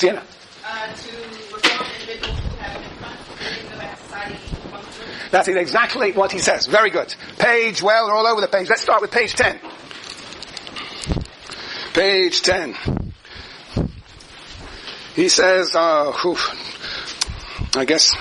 Sienna. To reform individuals who have been punished, bring them back to society functionally. That's exactly what he says. Very good. Page, well, they're all over the page. Let's start with page 10. Page 10. He says, I guess,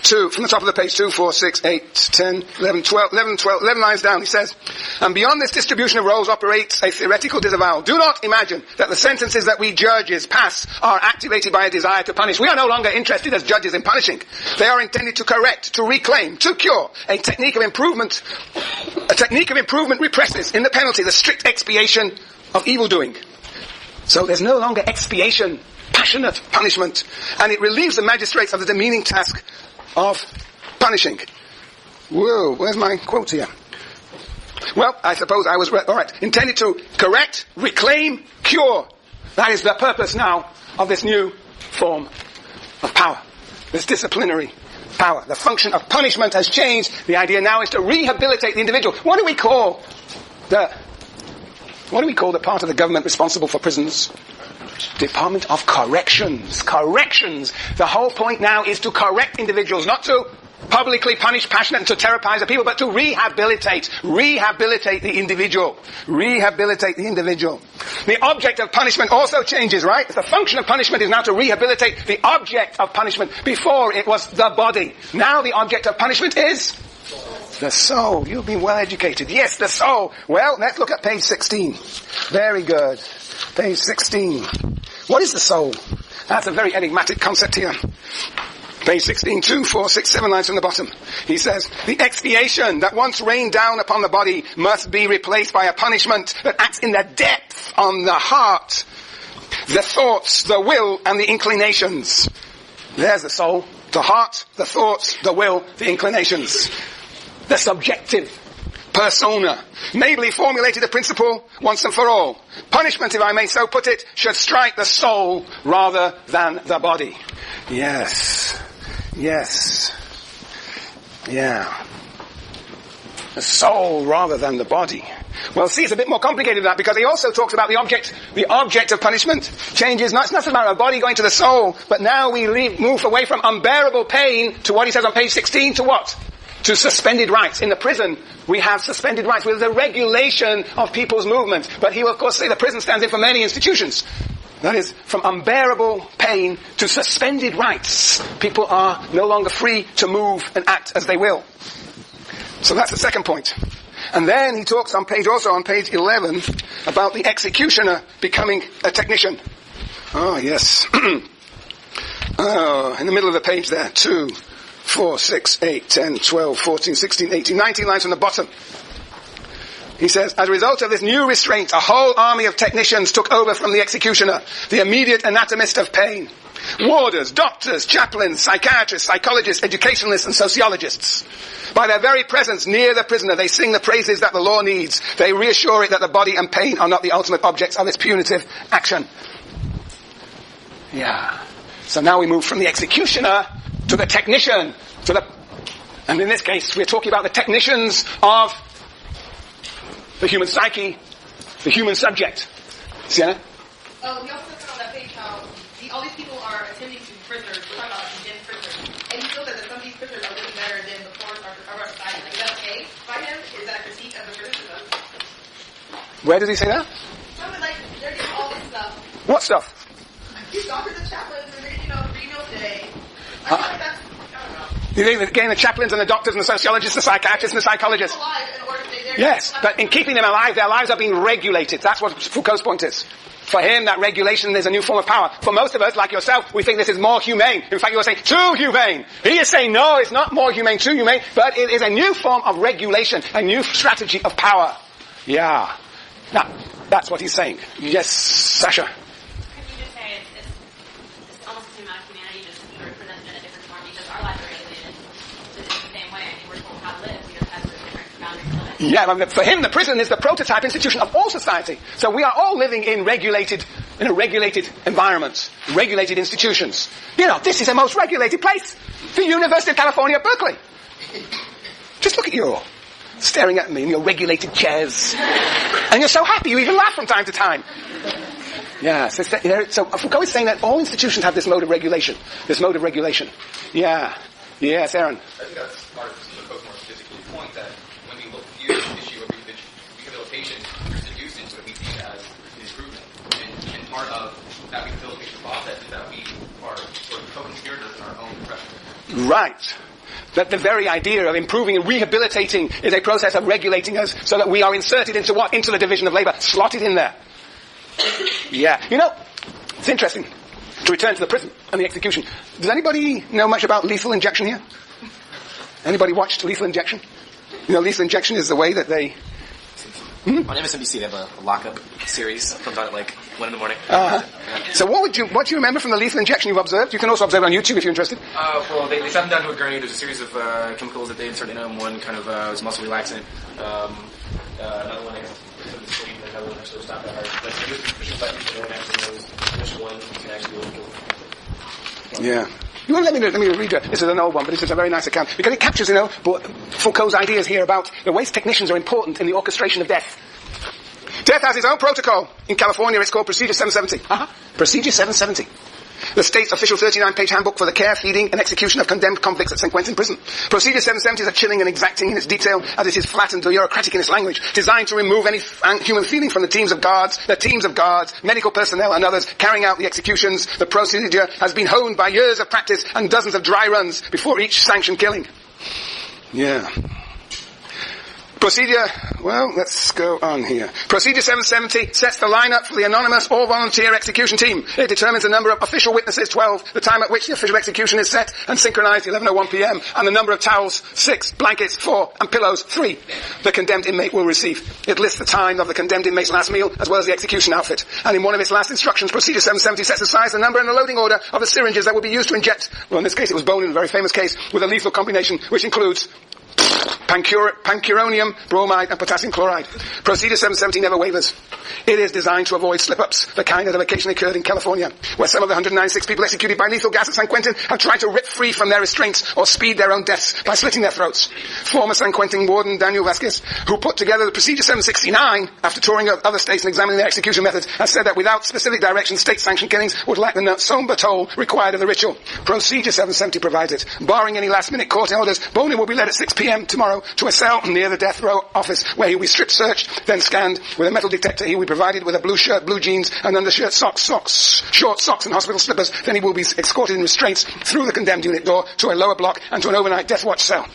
2, from the top of the page, 2, 4, 6, 8, 10, 11, 12, 11 lines down, he says, and beyond this distribution of roles operates a theoretical disavowal. Do not imagine that the sentences that we judges pass are activated by a desire to punish. We are no longer interested as judges in punishing. They are intended to correct, to reclaim, to cure. A technique of improvement represses in the penalty the strict expiation of evildoing. So there's no longer expiation, passionate punishment, and it relieves the magistrates of the demeaning task of punishing. Whoa, where's my quote here? Well, I suppose I was all right. Intended to correct, reclaim, cure. That is the purpose now of this new form of power, this disciplinary power. The function of punishment has changed. The idea now is to rehabilitate the individual. What do we call the part of the government responsible for prisons? Department of Corrections. Corrections. The whole point now is to correct individuals, not to publicly punish, passionate, and to terrorize the people, but to rehabilitate. Rehabilitate the individual. Rehabilitate the individual. The object of punishment also changes, right? The function of punishment is now to rehabilitate the object of punishment. Before it was the body. Now the object of punishment is the soul. You've been well educated. Yes, the soul. Well, let's look at page 16. Very good. Page 16. What is the soul? That's a very enigmatic concept here. Page 16, 2, 4, 6, 7 lines from the bottom. He says, the expiation that once rained down upon the body must be replaced by a punishment that acts in the depth on the heart, the thoughts, the will, and the inclinations. There's the soul. The heart, the thoughts, the will, the inclinations. The subjective persona. Nably formulated a principle once and for all. Punishment, if I may so put it, should strike the soul rather than the body. Yes. Yes. Yeah. The soul rather than the body. Well, see, it's a bit more complicated than that, because he also talks about the object. The object of punishment changes. It's not about our body going to the soul, but now we move away from unbearable pain to what he says on page 16, to what? To suspended rights. In the prison, we have suspended rights with the regulation of people's movement. But he will, of course, say the prison stands in for many institutions. That is, from unbearable pain to suspended rights. People are no longer free to move and act as they will. So that's the second point. And then he talks on page 11, about the executioner becoming a technician. Oh, yes. In the middle of the page there, 2, 4, 6, 8, 10, 12, 14, 16, 18, 19 lines from the bottom. He says, as a result of this new restraint, a whole army of technicians took over from the executioner, the immediate anatomist of pain. Warders, doctors, chaplains, psychiatrists, psychologists, educationalists, and sociologists. By their very presence near the prisoner, they sing the praises that the law needs. They reassure it that the body and pain are not the ultimate objects of its punitive action. Yeah. So now we move from the executioner to the technician, and in this case, we're talking about the technicians of the human psyche, the human subject. Sienna? We also said on that page how all these people are attending to prisoners. We're talking about condemned prisoners. And he feels that some of these prisoners are living better than before our society. Like, is that okay by him? Is that a critique of the criticism? Where does he say that? Something like, they're doing all this stuff. What stuff? These doctors and chaplains, and they're getting, 3 meals a day. I feel like that's, I don't know. You think that again, the chaplains and the doctors and the sociologists, the psychiatrists and the psychologists? Yes, but in keeping them alive, their lives are being regulated. That's what Foucault's point is. For him, that regulation is a new form of power. For most of us, like yourself, we think this is more humane. In fact, you are saying too humane. He is saying, no, it's not more humane, too humane, but it is a new form of regulation, a new strategy of power. Yeah. Now, that's what he's saying. Yes, Sasha. Could you just say it's almost the same amount of humanity, just represented in a different form, because our lives are regulated in the same way. I mean, we're told how to live. We just have different boundaries to live. Yeah, but for him, the prison is the prototype institution of all society. So we are all living in a regulated environment, regulated institutions. This is the most regulated place. The University of California, Berkeley. Just look at you all, staring at me in your regulated chairs. And you're so happy, you even laugh from time to time. Yeah, so Foucault is saying that all institutions have this mode of regulation. Yeah. Yes, Aaron. I think that's part of Foucault's more physically point that when we view the issue of rehabilitation, we're seduced into what we see as improvement. And part of that rehabilitation process is that we are sort of co-conspirators in our own depression. Right. That the very idea of improving and rehabilitating is a process of regulating us so that we are inserted into what? Into the division of labor. Slotted in there. Yeah. It's interesting. To return to the prison and the execution. Does anybody know much about lethal injection here? Anybody watched lethal injection? Lethal injection is the way that they... On MSNBC, they have a lockup series. Comes on at 1 a.m. So what do you remember from the lethal injection you've observed? You can also observe it on YouTube if you're interested. Well, they sat him down to a gurney. There's a series of chemicals that they insert in him. One kind of was muscle relaxant. Another one, another one actually was not that hard. But they just pushing buttons and then actually knows which one you can actually kill. Yeah. You want to let me read it? This is an old one, but this is a very nice account. Because it captures, Foucault's ideas here about the ways technicians are important in the orchestration of death. Death has its own protocol. In California, it's called Procedure 770. Procedure 770. The state's official 39-page handbook for the care, feeding, and execution of condemned convicts at St. Quentin Prison. Procedure 770 is chilling and exacting in its detail, as it is flat and bureaucratic in its language, designed to remove any human feeling from the teams of guards, medical personnel, and others carrying out the executions. The procedure has been honed by years of practice and dozens of dry runs before each sanctioned killing. Yeah. Procedure, let's go on here. Procedure 770 sets the lineup for the anonymous or volunteer execution team. It determines the number of official witnesses, 12, the time at which the official execution is set and synchronized, 11:01 p.m., and the number of towels, 6, blankets, 4, and pillows, 3, the condemned inmate will receive. It lists the time of the condemned inmate's last meal, as well as the execution outfit. And in one of its last instructions, Procedure 770 sets the size, the number, and the loading order of the syringes that will be used to inject, in this case it was Bonin, a very famous case, with a lethal combination, which includes pancuronium, bromide, and potassium chloride. Procedure 770 never wavers. It is designed to avoid slip-ups, the kind that have occasionally occurred in California, where some of the 196 people executed by lethal gas at San Quentin have tried to rip free from their restraints or speed their own deaths by slitting their throats. Former San Quentin warden Daniel Vasquez, who put together the Procedure 769 after touring other states and examining their execution methods, has said that without specific direction, state-sanctioned killings would lack the somber toll required of the ritual. Procedure 770 provides it. Barring any last-minute court orders, Bonin will be led at 6 p.m. tomorrow to a cell near the death row office, where he will be strip searched, then scanned with a metal detector. He will be provided with a blue shirt, blue jeans, and undershirt, short socks, and hospital slippers. Then he will be escorted in restraints through the condemned unit door to a lower block and to an overnight death watch cell.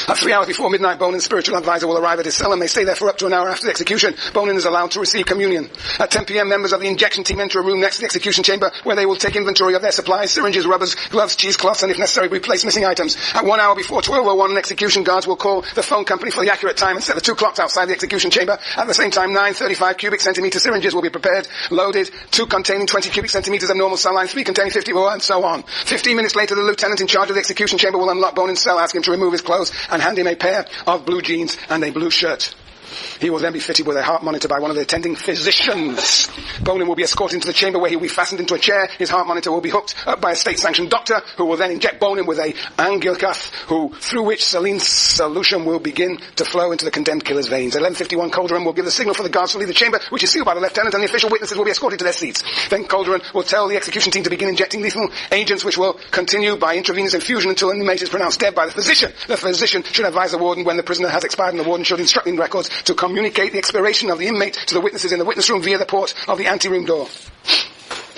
At 3 hours before midnight, Bonin's spiritual advisor will arrive at his cell and may stay there for up to an hour after the execution. Bonin is allowed to receive communion. At 10 p.m., members of the injection team enter a room next to the execution chamber where they will take inventory of their supplies, syringes, rubbers, gloves, cheesecloths, and if necessary, replace missing items. At 1 hour before 12:01, an execution guards will call the phone company for the accurate time and set the 2 clocks outside the execution chamber. At the same time, 9 35 cubic centimeter syringes will be prepared, loaded, 2 containing 20 cubic centimeters of normal saline, 3 containing 50, and so on. 15 minutes later, the lieutenant in charge of the execution chamber will unlock Bonin's cell, ask him to remove his clothes, and hand him a pair of blue jeans and a blue shirt. He will then be fitted with a heart monitor by one of the attending physicians. Bonin will be escorted into the chamber where he will be fastened into a chair. His heart monitor will be hooked up by a state-sanctioned doctor who will then inject Bonin with a angiocath through which saline solution will begin to flow into the condemned killer's veins. At 11:51, Calderon will give the signal for the guards to leave the chamber, which is sealed by the lieutenant, and the official witnesses will be escorted to their seats. Then Calderon will tell the execution team to begin injecting lethal agents, which will continue by intravenous infusion until an inmate is pronounced dead by the physician. The physician should advise the warden when the prisoner has expired, and the warden should instruct in records to communicate the expiration of the inmate to the witnesses in the witness room via the port of the anteroom door.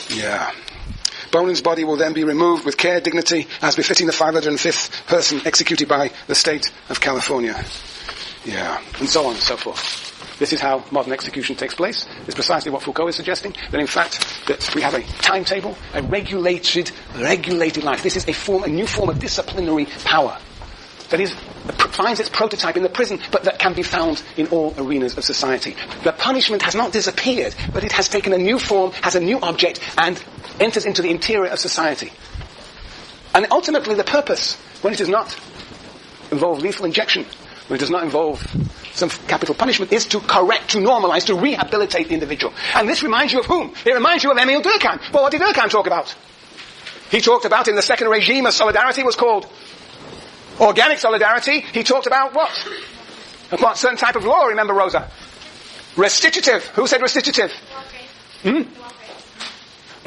Yeah. Bonin's body will then be removed with care, dignity, as befitting the 505th person executed by the state of California. Yeah. And so on and so forth. This is how modern execution takes place. It's precisely what Foucault is suggesting, that in fact, that we have a timetable, a regulated life. This is a new form of disciplinary power that finds its prototype in the prison, but that can be found in all arenas of society. The punishment has not disappeared, but it has taken a new form, has a new object, and enters into the interior of society. And ultimately the purpose, when it does not involve lethal injection, when it does not involve some capital punishment, is to correct, to normalize, to rehabilitate the individual. And this reminds you of whom? It reminds you of Emile Durkheim. Well, what did Durkheim talk about? He talked about, in the second regime of solidarity, was called organic solidarity. He talked about what? About a certain type of law, remember, Rosa? Restitutive. Who said restitutive?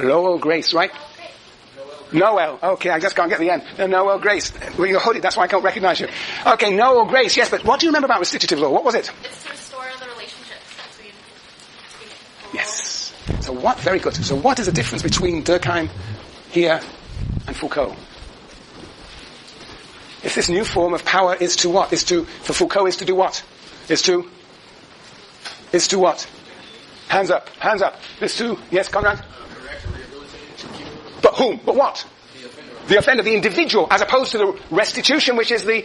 Lowell Grace, right? Noel. Okay, I just can't get the end. Noel Grace. Well, you're hooded, that's why I can't recognize you. Okay, Noel Grace, yes, but what do you remember about restitutive law? What was it? It's to restore the relationships between people. Yes. So what, very good. So what is the difference between Durkheim here and Foucault? If this new form of power is to what? For Foucault is to do what? Is to what? Hands up. Is to, yes, Conrad? But whom? But what? The offender, the individual, as opposed to the restitution, which is the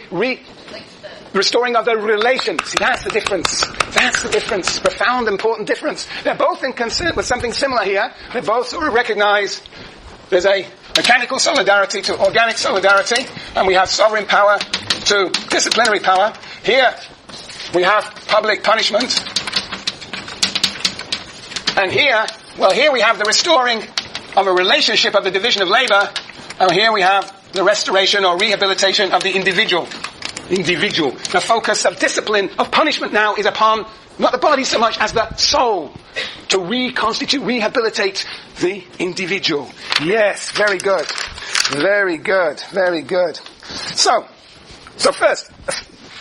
restoring of the relation. See, that's the difference. Profound, important difference. They're both in concern with something similar here. They both sort of recognize there's a mechanical solidarity to organic solidarity, and we have sovereign power to disciplinary power. Here, we have public punishment. And here we have the restoring of a relationship of the division of labor, and here we have the restoration or rehabilitation of the individual. The focus of discipline, of punishment now is upon not the body so much as the soul, to reconstitute, rehabilitate the individual. Yes, very good. So first,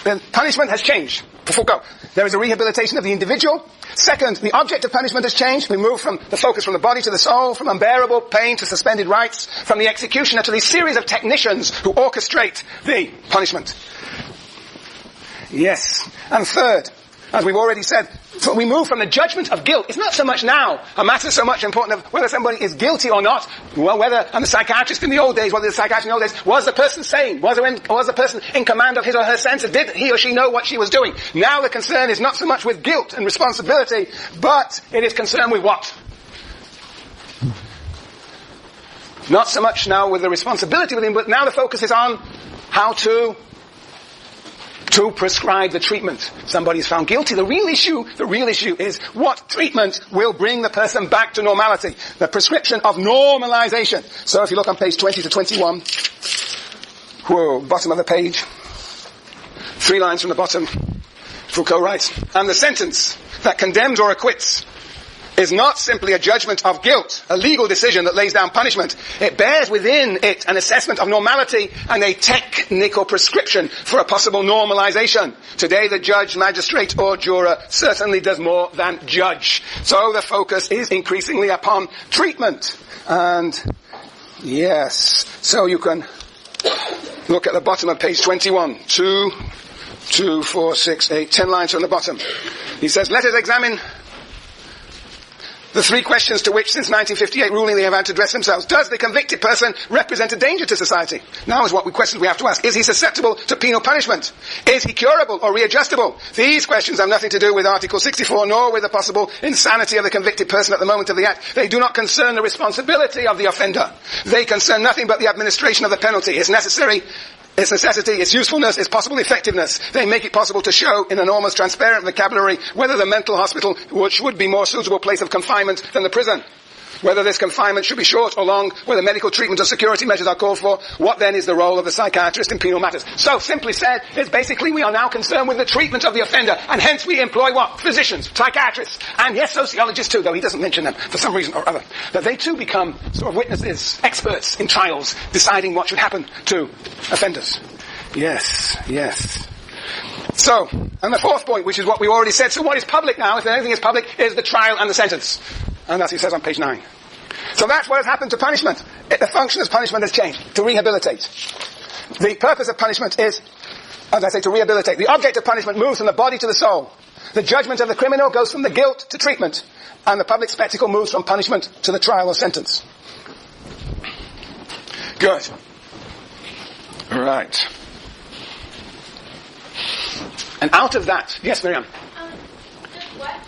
the punishment has changed for Foucault. There is a rehabilitation of the individual. Second, the object of punishment has changed. We move from the focus from the body to the soul, from unbearable pain to suspended rights, from the executioner to the series of technicians who orchestrate the punishment. Yes. And third, as we've already said, so we move from the judgment of guilt. It's not so much now a matter so much important of whether somebody is guilty or not. Well, and the psychiatrist in the old days, was the person sane? Was the person in command of his or her senses? Did he or she know what she was doing? Now the concern is not so much with guilt and responsibility, but it is concerned with what? Not so much now with the responsibility within, but now the focus is on how to prescribe the treatment. Somebody is found guilty. The real issue is what treatment will bring the person back to normality. The prescription of normalization. So if you look on page 20 to 21, bottom of the page, 3 lines from the bottom, Foucault writes, and the sentence that condemns or acquits is not simply a judgment of guilt, a legal decision that lays down punishment. It bears within it an assessment of normality and a technical prescription for a possible normalization. Today the judge, magistrate or juror certainly does more than judge. So the focus is increasingly upon treatment. And yes, so you can look at the bottom of page 21. 2, 4, 6, 8, 10 lines from the bottom. He says, let us examine the 3 questions to which, since 1958, ruling they have had to address themselves. Does the convicted person represent a danger to society? Now is what questions we have to ask. Is he susceptible to penal punishment? Is he curable or readjustable? These questions have nothing to do with Article 64, nor with the possible insanity of the convicted person at the moment of the act. They do not concern the responsibility of the offender. They concern nothing but the administration of the penalty. Its necessity, its usefulness, its possible effectiveness. They make it possible to show in an almost transparent vocabulary whether the mental hospital would be more suitable place of confinement than the prison. Whether this confinement should be short or long, whether medical treatment or security measures are called for, what then is the role of the psychiatrist in penal matters? So, simply said, is basically we are now concerned with the treatment of the offender, and hence we employ what? Physicians, psychiatrists, and yes, sociologists too, though he doesn't mention them for some reason or other. That they too become sort of witnesses, experts in trials, deciding what should happen to offenders. Yes. So, and the 4th point, which is what we already said, so what is public now, if anything is public, is the trial and the sentence. And as he says on page 9. So that's what has happened to punishment. The function of punishment has changed. To rehabilitate. The purpose of punishment is, as I say, to rehabilitate. The object of punishment moves from the body to the soul. The judgment of the criminal goes from the guilt to treatment. And the public spectacle moves from punishment to the trial or sentence. Good. Right. And out of that, yes, Miriam. What